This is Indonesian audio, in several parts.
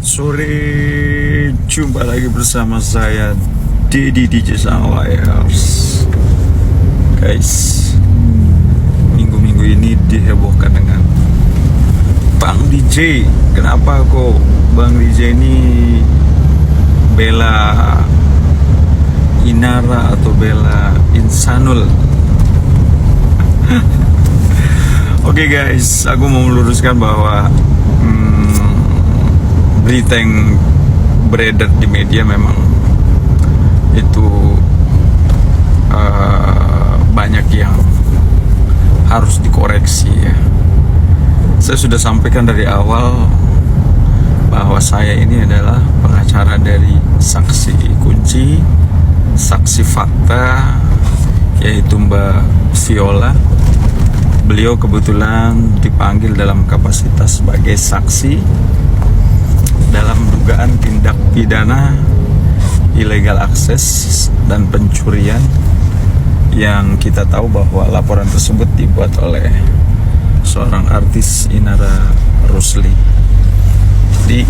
sore, jumpa lagi bersama saya Dedi DJ Sang Layers. Guys, minggu-minggu ini dihebohkan dengan Bang DJ. Kenapa kok Bang DJ ini bela Inara atau bela Insanul? Oke guys, aku mau meluruskan bahwa berita yang beredar di media memang itu banyak yang harus dikoreksi ya. Saya sudah sampaikan dari awal bahwa saya ini adalah pengacara dari saksi kunci, saksi fakta, yaitu Mbak Viola. Beliau kebetulan dipanggil dalam kapasitas sebagai saksi dalam dugaan tindak pidana illegal akses dan pencurian yang kita tahu bahwa laporan tersebut dibuat oleh seorang artis Inara Rusli. Jadi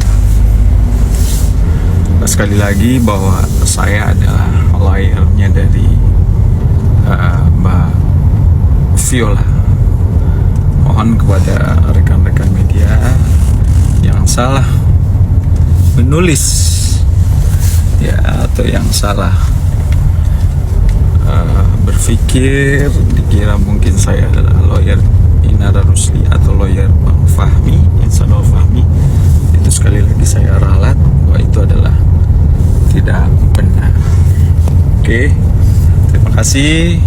sekali lagi bahwa saya adalah lawyernya dari Mbak Viola. Mohon kepada rekan-rekan media yang salah menulis ya, atau yang salah berpikir dikira mungkin saya adalah lawyer Inara Rusli atau lawyer Bang Fahmi, Insanul Fahmi, itu sekali lagi saya ralat bahwa itu adalah tidak benar. Oke, terima kasih.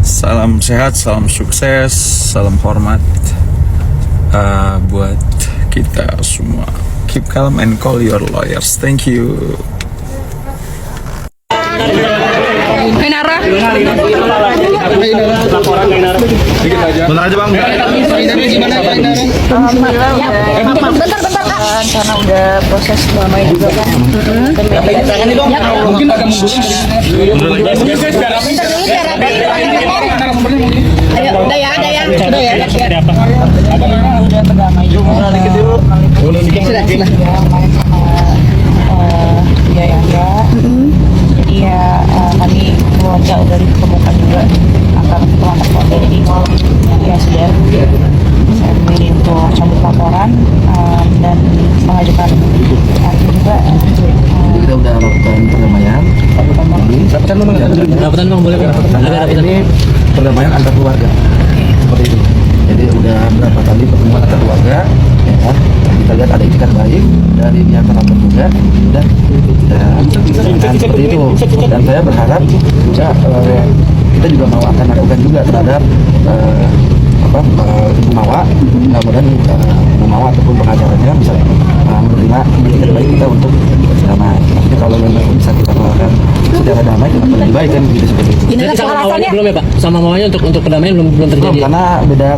Salam sehat, salam sukses, salam hormat buat kita semua. Keep calm and call your lawyers. Thank you. Inara. Bentar aja Bang. Bentar, karena udah proses damai juga kan. Mungkin agak Ayo, udah ya. Udah berdamai juga. Sudah. Ya ya. Jadi ya kami keluarga udah ditemukan juga angka keluarga jadi ya sudah saya memilih untuk cabut laporan dan mengajukan arti juga. Kita udah lakukan perdamaian. Rapetan bang boleh kan? Ini perdamaian antar keluarga. Seperti itu. Jadi udah berapa kali pertemuan antar keluarga, ya kan? Kita lihat ada itikat baik dari pihak terlapor juga. Dan seperti itu. Dan saya berharap juga kita juga mau akan lakukan juga terhadap Ibu Mawa. Mudah-mudahan Ibu Mawa ataupun pengacaranya bisa menerima itikat baik kita untuk damai. Tapi kalau memang bisa kita melakukan secara damai, kenapa lebih baik kan begitu seperti itu. Ini kan alasannya belum ya Pak, sama maunya untuk perdamaian belum terjadi. Karena beda